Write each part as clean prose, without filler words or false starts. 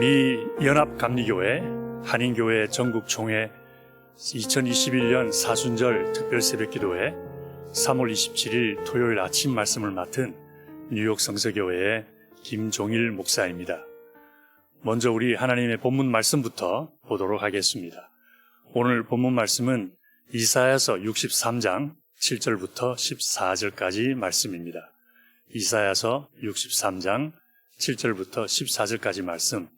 미 연합감리교회 한인교회 전국총회 2021년 사순절 특별 새벽기도회 3월 27일 토요일 아침 말씀을 맡은 뉴욕 성서교회의 김종일 목사입니다. 먼저 우리 하나님의 본문 말씀부터 보도록 하겠습니다. 오늘 본문 말씀은 이사야서 63장 7절부터 14절까지 말씀입니다. 이사야서 63장 7절부터 14절까지 말씀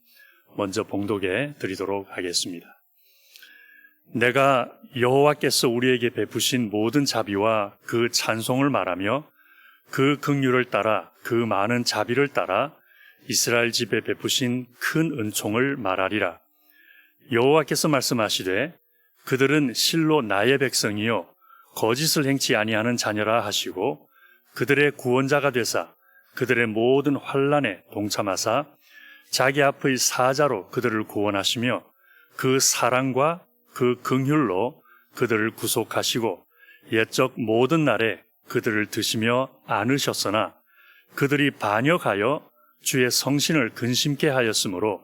먼저 봉독해 드리도록 하겠습니다. 내가 여호와께서 우리에게 베푸신 모든 자비와 그 찬송을 말하며 그 긍휼을 따라 그 많은 자비를 따라 이스라엘 집에 베푸신 큰 은총을 말하리라. 여호와께서 말씀하시되 그들은 실로 나의 백성이요 거짓을 행치 아니하는 자녀라 하시고 그들의 구원자가 되사 그들의 모든 환난에 동참하사 자기 앞의 사자로 그들을 구원하시며 그 사랑과 그 긍휼로 그들을 구속하시고 옛적 모든 날에 그들을 드시며 안으셨으나 그들이 반역하여 주의 성신을 근심케 하였으므로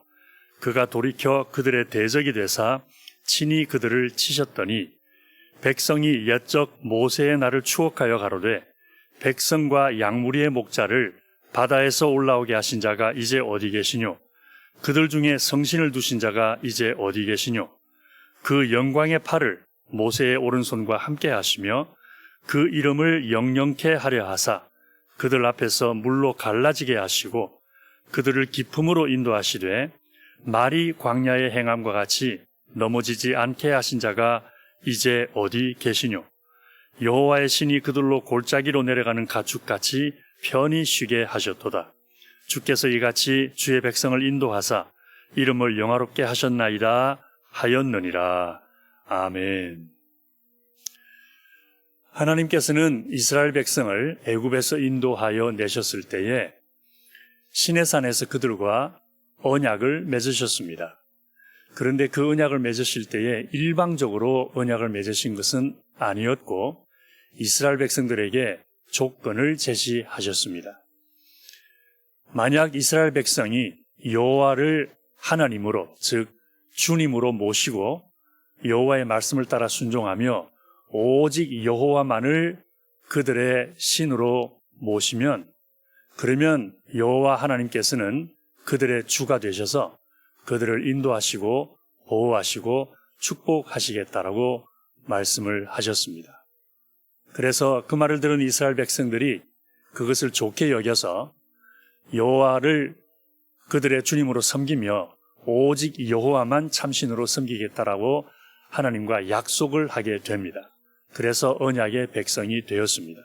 그가 돌이켜 그들의 대적이 되사 친히 그들을 치셨더니 백성이 옛적 모세의 날을 추억하여 가로되 백성과 양무리의 목자를 바다에서 올라오게 하신 자가 이제 어디 계시뇨? 그들 중에 성신을 두신 자가 이제 어디 계시뇨? 그 영광의 팔을 모세의 오른손과 함께 하시며 그 이름을 영영케 하려 하사 그들 앞에서 물로 갈라지게 하시고 그들을 기품으로 인도하시되 말이 광야의 행함과 같이 넘어지지 않게 하신 자가 이제 어디 계시뇨? 여호와의 신이 그들로 골짜기로 내려가는 가축같이 편히 쉬게 하셨도다. 주께서 이같이 주의 백성을 인도하사 이름을 영화롭게 하셨나이다 하였느니라. 아멘. 하나님께서는 이스라엘 백성을 애굽에서 인도하여 내셨을 때에 시내산에서 그들과 언약을 맺으셨습니다. 그런데 그 언약을 맺으실 때에 일방적으로 언약을 맺으신 것은 아니었고 이스라엘 백성들에게 조건을 제시하셨습니다. 만약 이스라엘 백성이 여호와를 하나님으로, 즉 주님으로 모시고 여호와의 말씀을 따라 순종하며 오직 여호와만을 그들의 신으로 모시면 그러면 여호와 하나님께서는 그들의 주가 되셔서 그들을 인도하시고 보호하시고 축복하시겠다라고 말씀을 하셨습니다. 그래서 그 말을 들은 이스라엘 백성들이 그것을 좋게 여겨서 여호와를 그들의 주님으로 섬기며 오직 여호와만 참신으로 섬기겠다라고 하나님과 약속을 하게 됩니다. 그래서 언약의 백성이 되었습니다.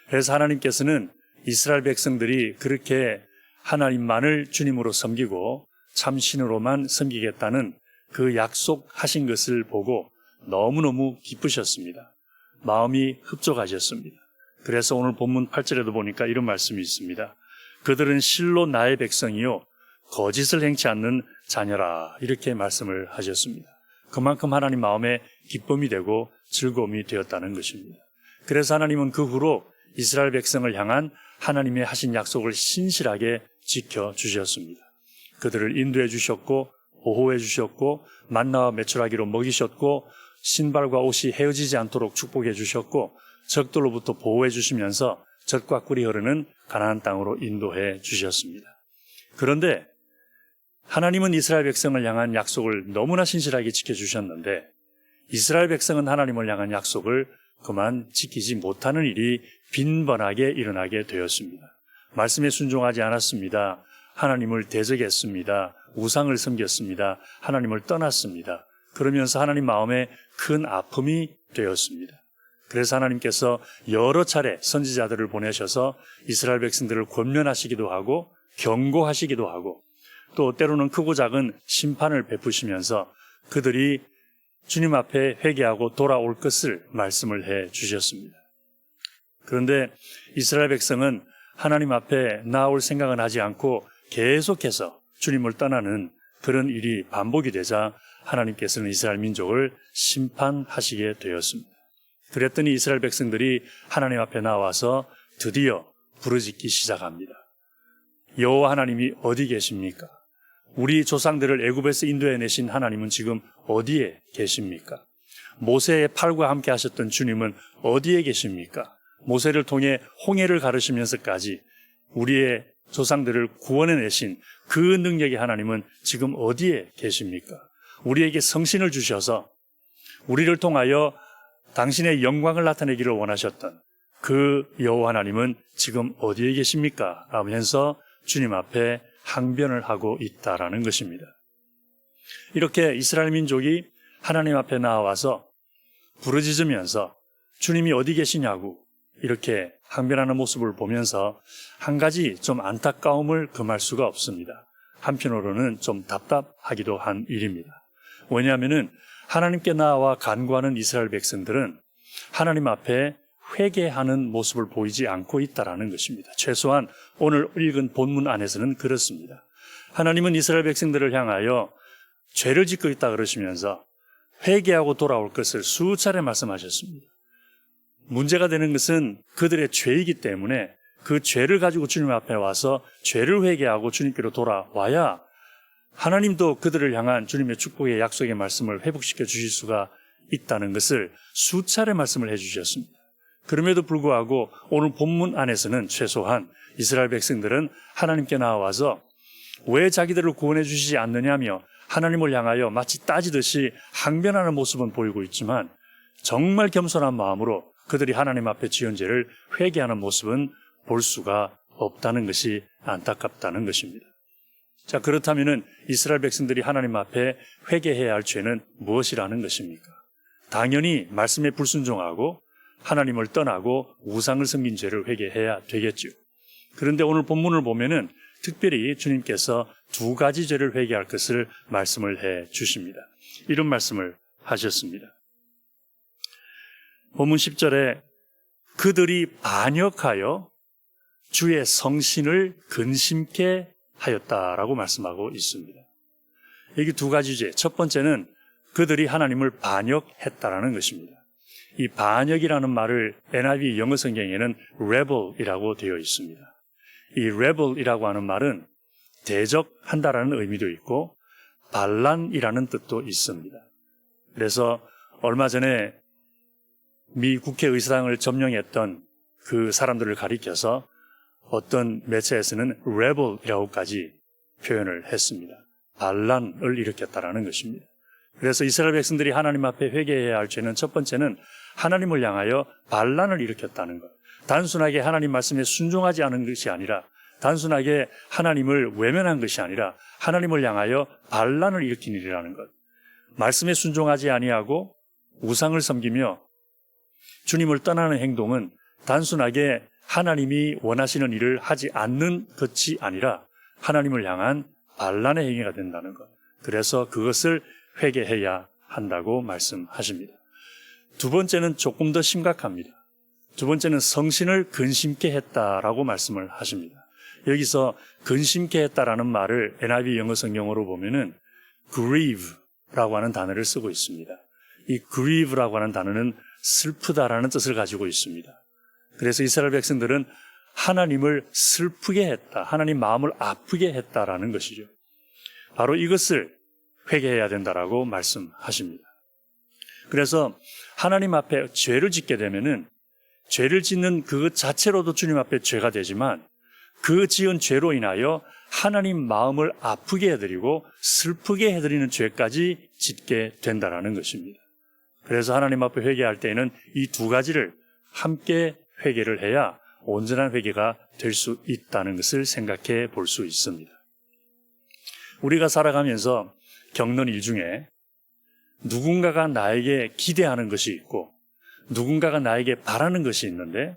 그래서 하나님께서는 이스라엘 백성들이 그렇게 하나님만을 주님으로 섬기고 참신으로만 섬기겠다는 그 약속하신 것을 보고 너무너무 기쁘셨습니다. 마음이 흡족하셨습니다. 그래서 오늘 본문 8절에도 보니까 이런 말씀이 있습니다. 그들은 실로 나의 백성이요 거짓을 행치 않는 자녀라 이렇게 말씀을 하셨습니다. 그만큼 하나님 마음에 기쁨이 되고 즐거움이 되었다는 것입니다. 그래서 하나님은 그 후로 이스라엘 백성을 향한 하나님의 하신 약속을 신실하게 지켜주셨습니다. 그들을 인도해 주셨고 보호해 주셨고 만나와 메추라기로 먹이셨고 신발과 옷이 헤어지지 않도록 축복해 주셨고 적들로부터 보호해 주시면서 젖과 꿀이 흐르는 가나안 땅으로 인도해 주셨습니다. 그런데 하나님은 이스라엘 백성을 향한 약속을 너무나 신실하게 지켜주셨는데 이스라엘 백성은 하나님을 향한 약속을 그만 지키지 못하는 일이 빈번하게 일어나게 되었습니다. 말씀에 순종하지 않았습니다. 하나님을 대적했습니다. 우상을 섬겼습니다. 하나님을 떠났습니다. 그러면서 하나님 마음에 큰 아픔이 되었습니다. 그래서 하나님께서 여러 차례 선지자들을 보내셔서 이스라엘 백성들을 권면하시기도 하고 경고하시기도 하고 또 때로는 크고 작은 심판을 베푸시면서 그들이 주님 앞에 회개하고 돌아올 것을 말씀을 해 주셨습니다. 그런데 이스라엘 백성은 하나님 앞에 나올 생각은 하지 않고 계속해서 주님을 떠나는 그런 일이 반복이 되자 하나님께서는 이스라엘 민족을 심판하시게 되었습니다. 그랬더니 이스라엘 백성들이 하나님 앞에 나와서 드디어 부르짖기 시작합니다. 여호와 하나님이 어디 계십니까? 우리 조상들을 애굽에서 인도해내신 하나님은 지금 어디에 계십니까? 모세의 팔과 함께 하셨던 주님은 어디에 계십니까? 모세를 통해 홍해를 가르시면서까지 우리의 조상들을 구원해내신 그 능력의 하나님은 지금 어디에 계십니까? 우리에게 성신을 주셔서 우리를 통하여 당신의 영광을 나타내기를 원하셨던 그 여호와 하나님은 지금 어디에 계십니까? 라면서 주님 앞에 항변을 하고 있다라는 것입니다. 이렇게 이스라엘 민족이 하나님 앞에 나와서 부르짖으면서 주님이 어디 계시냐고 이렇게 항변하는 모습을 보면서 한 가지 좀 안타까움을 금할 수가 없습니다. 한편으로는 좀 답답하기도 한 일입니다. 왜냐하면은 하나님께 나와 간구하는 이스라엘 백성들은 하나님 앞에 회개하는 모습을 보이지 않고 있다라는 것입니다. 최소한 오늘 읽은 본문 안에서는 그렇습니다. 하나님은 이스라엘 백성들을 향하여 죄를 짓고 있다 그러시면서 회개하고 돌아올 것을 수차례 말씀하셨습니다. 문제가 되는 것은 그들의 죄이기 때문에 그 죄를 가지고 주님 앞에 와서 죄를 회개하고 주님께로 돌아와야 하나님도 그들을 향한 주님의 축복의 약속의 말씀을 회복시켜 주실 수가 있다는 것을 수차례 말씀을 해주셨습니다. 그럼에도 불구하고 오늘 본문 안에서는 최소한 이스라엘 백성들은 하나님께 나와서 왜 자기들을 구원해 주시지 않느냐며 하나님을 향하여 마치 따지듯이 항변하는 모습은 보이고 있지만 정말 겸손한 마음으로 그들이 하나님 앞에 지은 죄를 회개하는 모습은 볼 수가 없다는 것이 안타깝다는 것입니다. 자, 그렇다면 이스라엘 백성들이 하나님 앞에 회개해야 할 죄는 무엇이라는 것입니까? 당연히 말씀에 불순종하고 하나님을 떠나고 우상을 섬긴 죄를 회개해야 되겠죠. 그런데 오늘 본문을 보면은 특별히 주님께서 두 가지 죄를 회개할 것을 말씀을 해 주십니다. 이런 말씀을 하셨습니다. 본문 10절에 그들이 반역하여 주의 성신을 근심케 하였다라고 말씀하고 있습니다. 여기 두 가지 죄. 첫 번째는 그들이 하나님을 반역했다라는 것입니다. 이 반역이라는 말을 NIV 영어 성경에는 rebel이라고 되어 있습니다. 이 rebel이라고 하는 말은 대적한다라는 의미도 있고 반란이라는 뜻도 있습니다. 그래서 얼마 전에 미 국회의사당을 점령했던 그 사람들을 가리켜서 어떤 매체에서는 rebel이라고까지 표현을 했습니다. 반란을 일으켰다라는 것입니다. 그래서 이스라엘 백성들이 하나님 앞에 회개해야 할 죄는 첫 번째는 하나님을 향하여 반란을 일으켰다는 것. 단순하게 하나님 말씀에 순종하지 않은 것이 아니라 단순하게 하나님을 외면한 것이 아니라 하나님을 향하여 반란을 일으킨 일이라는 것. 말씀에 순종하지 아니하고 우상을 섬기며 주님을 떠나는 행동은 단순하게 하나님이 원하시는 일을 하지 않는 것이 아니라 하나님을 향한 반란의 행위가 된다는 것. 그래서 그것을 회개해야 한다고 말씀하십니다. 두 번째는 조금 더 심각합니다. 두 번째는 성신을 근심케 했다라고 말씀을 하십니다. 여기서 근심케 했다라는 말을 NIV 영어 성경으로 보면은 grieve라고 하는 단어를 쓰고 있습니다. 이 grieve라고 하는 단어는 슬프다라는 뜻을 가지고 있습니다. 그래서 이스라엘 백성들은 하나님을 슬프게 했다, 하나님 마음을 아프게 했다라는 것이죠. 바로 이것을 회개해야 된다라고 말씀하십니다. 그래서 하나님 앞에 죄를 짓게 되면은 죄를 짓는 그것 자체로도 주님 앞에 죄가 되지만 그 지은 죄로 인하여 하나님 마음을 아프게 해드리고 슬프게 해드리는 죄까지 짓게 된다라는 것입니다. 그래서 하나님 앞에 회개할 때에는 이 두 가지를 함께 회개를 해야 온전한 회개가 될 수 있다는 것을 생각해 볼 수 있습니다. 우리가 살아가면서 겪는 일 중에 누군가가 나에게 기대하는 것이 있고 누군가가 나에게 바라는 것이 있는데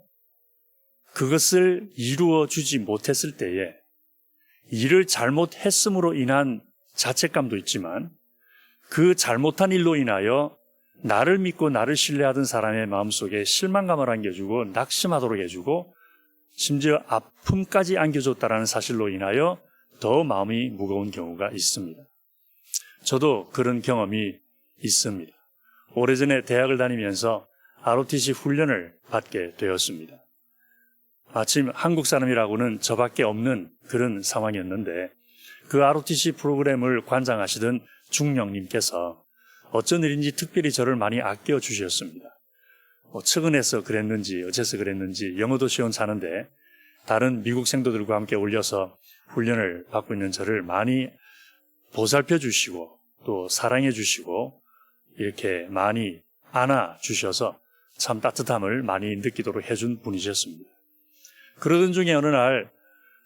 그것을 이루어 주지 못했을 때에 일을 잘못했음으로 인한 자책감도 있지만 그 잘못한 일로 인하여 나를 믿고 나를 신뢰하던 사람의 마음속에 실망감을 안겨주고 낙심하도록 해주고 심지어 아픔까지 안겨줬다라는 사실로 인하여 더 마음이 무거운 경우가 있습니다. 저도 그런 경험이 있습니다. 오래전에 대학을 다니면서 ROTC 훈련을 받게 되었습니다. 마침 한국 사람이라고는 저밖에 없는 그런 상황이었는데 그 ROTC 프로그램을 관장하시던 중령님께서 어쩐 일인지 특별히 저를 많이 아껴주셨습니다. 측은해서 그랬는지 어째서 그랬는지 영어도 시원찮은데 다른 미국 생도들과 함께 올려서 훈련을 받고 있는 저를 많이 보살펴 주시고 또 사랑해 주시고 이렇게 많이 안아 주셔서 참 따뜻함을 많이 느끼도록 해준 분이셨습니다. 그러던 중에 어느 날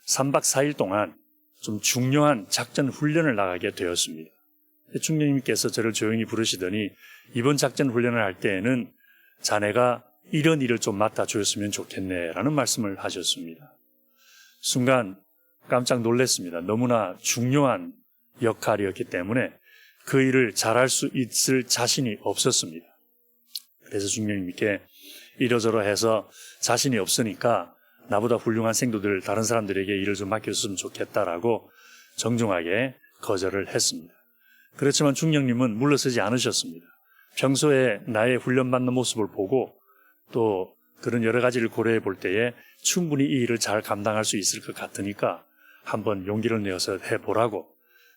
3박 4일 동안 좀 중요한 작전 훈련을 나가게 되었습니다. 중령님께서 저를 조용히 부르시더니 이번 작전 훈련을 할 때에는 자네가 이런 일을 좀 맡아주었으면 좋겠네라는 말씀을 하셨습니다. 순간 깜짝 놀랐습니다. 너무나 중요한 역할이었기 때문에 그 일을 잘할 수 있을 자신이 없었습니다. 그래서 중령님께 이러저러 해서 자신이 없으니까 나보다 훌륭한 생도들 다른 사람들에게 일을 좀 맡겼으면 좋겠다라고 정중하게 거절을 했습니다. 그렇지만 중령님은 물러서지 않으셨습니다. 평소에 나의 훈련받는 모습을 보고 또 그런 여러 가지를 고려해 볼 때에 충분히 이 일을 잘 감당할 수 있을 것 같으니까 한번 용기를 내어서 해보라고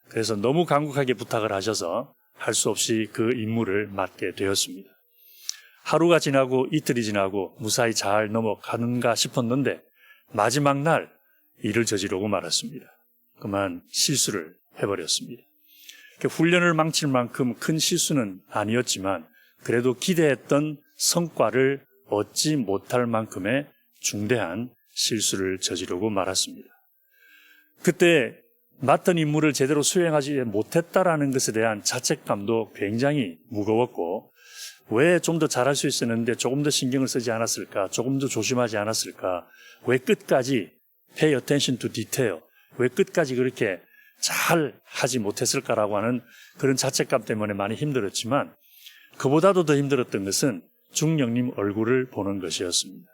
그래서 너무 간곡하게 부탁을 하셔서 할 수 없이 그 임무를 맡게 되었습니다. 하루가 지나고 이틀이 지나고 무사히 잘 넘어가는가 싶었는데 마지막 날 일을 저지르고 말았습니다. 그만 실수를 해버렸습니다. 훈련을 망칠 만큼 큰 실수는 아니었지만 그래도 기대했던 성과를 얻지 못할 만큼의 중대한 실수를 저지르고 말았습니다. 그때 맡은 임무를 제대로 수행하지 못했다라는 것에 대한 자책감도 굉장히 무거웠고 왜 좀 더 잘할 수 있었는데 조금 더 신경을 쓰지 않았을까, 조금 더 조심하지 않았을까, 왜 끝까지 pay attention to detail, 왜 끝까지 그렇게 잘 하지 못했을까라고 하는 그런 자책감 때문에 많이 힘들었지만 그보다도 더 힘들었던 것은 중령님 얼굴을 보는 것이었습니다.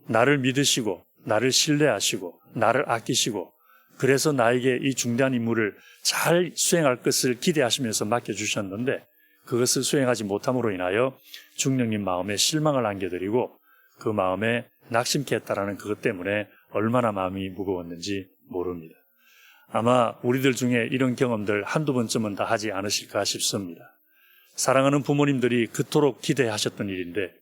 나를 믿으시고 나를 신뢰하시고 나를 아끼시고 그래서 나에게 이 중대한 임무를 잘 수행할 것을 기대하시면서 맡겨주셨는데 그것을 수행하지 못함으로 인하여 중령님 마음에 실망을 안겨드리고 그 마음에 낙심케 했다라는 그것 때문에 얼마나 마음이 무거웠는지 모릅니다. 아마 우리들 중에 이런 경험들 한두 번쯤은 다 하지 않으실까 싶습니다. 사랑하는 부모님들이 그토록 기대하셨던 일인데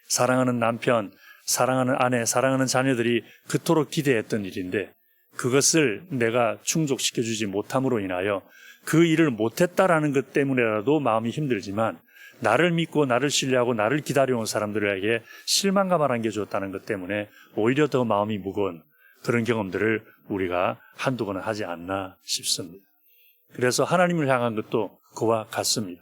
사랑하는 남편, 사랑하는 아내, 사랑하는 자녀들이 그토록 기대했던 일인데 그것을 내가 충족시켜주지 못함으로 인하여 그 일을 못했다라는 것 때문에라도 마음이 힘들지만 나를 믿고 나를 신뢰하고 나를 기다려온 사람들에게 실망감을 안겨주었다는 것 때문에 오히려 더 마음이 무거운 그런 경험들을 우리가 한두 번은 하지 않나 싶습니다. 그래서 하나님을 향한 것도 그와 같습니다.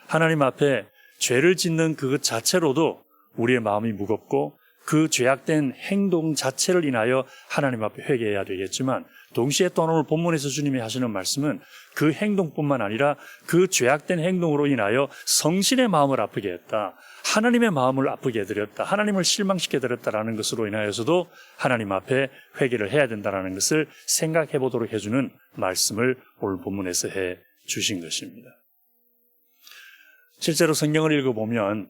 하나님 앞에 죄를 짓는 그것 자체로도 우리의 마음이 무겁고 그 죄악된 행동 자체를 인하여 하나님 앞에 회개해야 되겠지만 동시에 또 오늘 본문에서 주님이 하시는 말씀은 그 행동뿐만 아니라 그 죄악된 행동으로 인하여 성신의 마음을 아프게 했다. 하나님의 마음을 아프게 해드렸다. 하나님을 실망시켜 드렸다라는 것으로 인하여서도 하나님 앞에 회개를 해야 된다는 것을 생각해 보도록 해주는 말씀을 오늘 본문에서 해 주신 것입니다. 실제로 성경을 읽어보면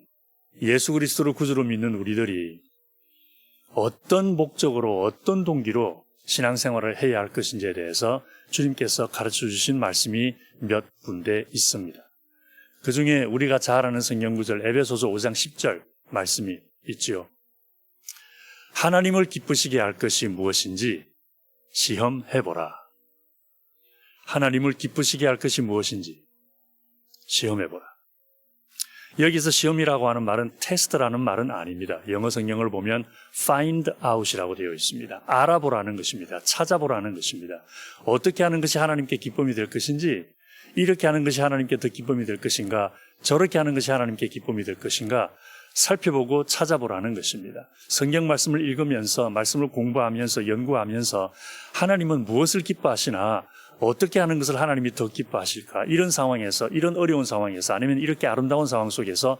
예수 그리스도를 구주로 믿는 우리들이 어떤 목적으로 어떤 동기로 신앙생활을 해야 할 것인지에 대해서 주님께서 가르쳐 주신 말씀이 몇 군데 있습니다. 그 중에 우리가 잘 아는 성경구절 에베소서 5장 10절 말씀이 있지요. 하나님을 기쁘시게 할 것이 무엇인지 시험해보라. 하나님을 기쁘시게 할 것이 무엇인지 시험해보라. 여기서 시험이라고 하는 말은 테스트라는 말은 아닙니다. 영어 성경을 보면 find out이라고 되어 있습니다. 알아보라는 것입니다. 찾아보라는 것입니다. 어떻게 하는 것이 하나님께 기쁨이 될 것인지, 이렇게 하는 것이 하나님께 더 기쁨이 될 것인가, 저렇게 하는 것이 하나님께 기쁨이 될 것인가 살펴보고 찾아보라는 것입니다. 성경 말씀을 읽으면서, 말씀을 공부하면서, 연구하면서 하나님은 무엇을 기뻐하시나, 어떻게 하는 것을 하나님이 더 기뻐하실까? 이런 상황에서, 이런 어려운 상황에서, 아니면 이렇게 아름다운 상황 속에서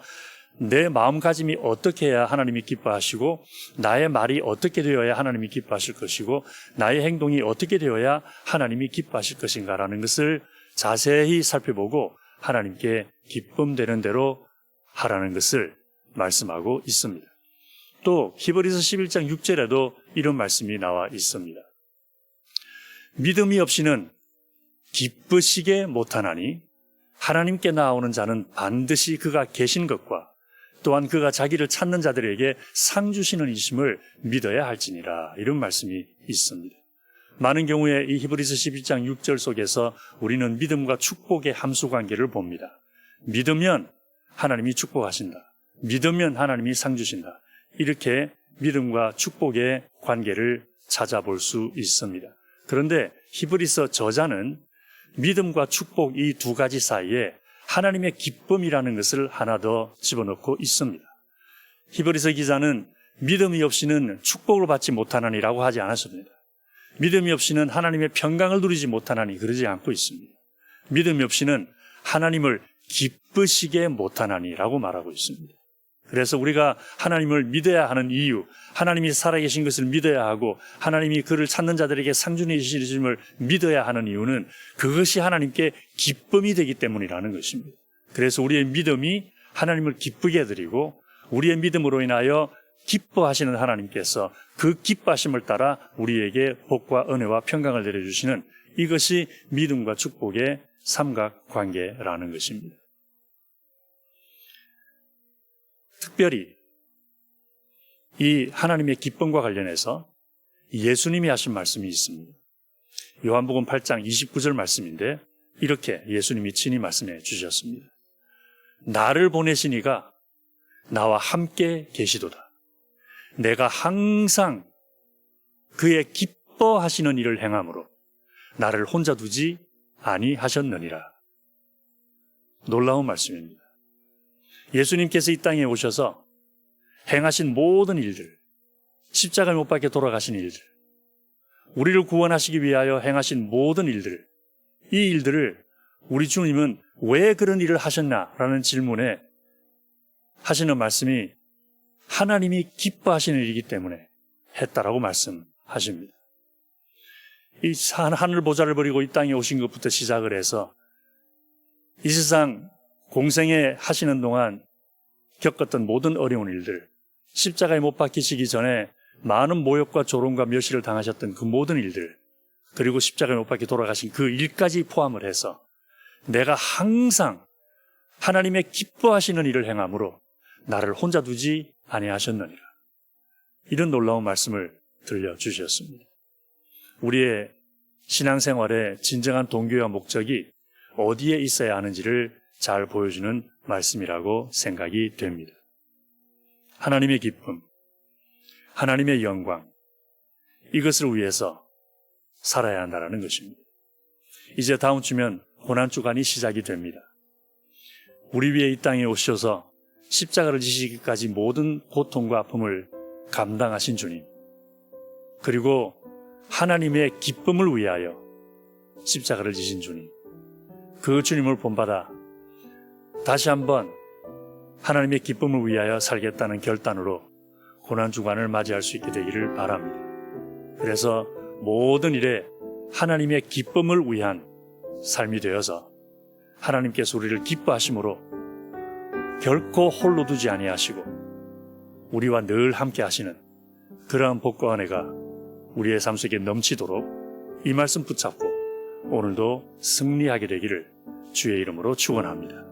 내 마음가짐이 어떻게 해야 하나님이 기뻐하시고, 나의 말이 어떻게 되어야 하나님이 기뻐하실 것이고, 나의 행동이 어떻게 되어야 하나님이 기뻐하실 것인가라는 것을 자세히 살펴보고 하나님께 기쁨되는 대로 하라는 것을 말씀하고 있습니다. 또 히브리서 11장 6절에도 이런 말씀이 나와 있습니다. 믿음이 없이는 기쁘시게 못하나니 하나님께 나아오는 자는 반드시 그가 계신 것과 또한 그가 자기를 찾는 자들에게 상 주시는 이심을 믿어야 할지니라. 이런 말씀이 있습니다. 많은 경우에 이 히브리서 11장 6절 속에서 우리는 믿음과 축복의 함수관계를 봅니다. 믿으면 하나님이 축복하신다. 믿으면 하나님이 상 주신다. 이렇게 믿음과 축복의 관계를 찾아볼 수 있습니다. 그런데 히브리서 저자는 믿음과 축복 이 두 가지 사이에 하나님의 기쁨이라는 것을 하나 더 집어넣고 있습니다. 히브리서 기자는 믿음이 없이는 축복을 받지 못하나니라고 하지 않았습니다. 믿음이 없이는 하나님의 평강을 누리지 못하나니 그러지 않고 있습니다. 믿음이 없이는 하나님을 기쁘시게 못하나니라고 말하고 있습니다. 그래서 우리가 하나님을 믿어야 하는 이유, 하나님이 살아계신 것을 믿어야 하고 하나님이 그를 찾는 자들에게 상준해 주심을 믿어야 하는 이유는 그것이 하나님께 기쁨이 되기 때문이라는 것입니다. 그래서 우리의 믿음이 하나님을 기쁘게 해드리고 우리의 믿음으로 인하여 기뻐하시는 하나님께서 그 기뻐하심을 따라 우리에게 복과 은혜와 평강을 내려주시는 이것이 믿음과 축복의 삼각관계라는 것입니다. 특별히 이 하나님의 기쁨과 관련해서 예수님이 하신 말씀이 있습니다. 요한복음 8장 29절 말씀인데 이렇게 예수님이 친히 말씀해 주셨습니다. 나를 보내신 이가 나와 함께 계시도다. 내가 항상 그의 기뻐하시는 일을 행함으로 나를 혼자 두지 아니하셨느니라. 놀라운 말씀입니다. 예수님께서 이 땅에 오셔서 행하신 모든 일들, 십자가에 못 박혀 돌아가신 일들, 우리를 구원하시기 위하여 행하신 모든 일들, 이 일들을 우리 주님은 왜 그런 일을 하셨나라는 질문에 하시는 말씀이 하나님이 기뻐하시는 일이기 때문에 했다라고 말씀하십니다. 이 하늘 보좌를 버리고 이 땅에 오신 것부터 시작을 해서 이 세상 공생에 하시는 동안 겪었던 모든 어려운 일들, 십자가에 못 박히시기 전에 많은 모욕과 조롱과 멸시를 당하셨던 그 모든 일들, 그리고 십자가에 못 박혀 돌아가신 그 일까지 포함을 해서 내가 항상 하나님의 기뻐하시는 일을 행함으로 나를 혼자 두지 아니하셨느니라. 이런 놀라운 말씀을 들려주셨습니다. 우리의 신앙생활의 진정한 동기와 목적이 어디에 있어야 하는지를 잘 보여주는 말씀이라고 생각이 됩니다. 하나님의 기쁨, 하나님의 영광, 이것을 위해서 살아야 한다는 것입니다. 이제 다음 주면 고난주간이 시작이 됩니다. 우리 위에 이 땅에 오셔서 십자가를 지시기까지 모든 고통과 아픔을 감당하신 주님, 그리고 하나님의 기쁨을 위하여 십자가를 지신 주님, 그 주님을 본받아 다시 한번 하나님의 기쁨을 위하여 살겠다는 결단으로 고난주간을 맞이할 수 있게 되기를 바랍니다. 그래서 모든 일에 하나님의 기쁨을 위한 삶이 되어서 하나님께서 우리를 기뻐하심으로 결코 홀로 두지 아니하시고 우리와 늘 함께 하시는 그러한 복과 은혜가 우리의 삶 속에 넘치도록 이 말씀 붙잡고 오늘도 승리하게 되기를 주의 이름으로 축원합니다.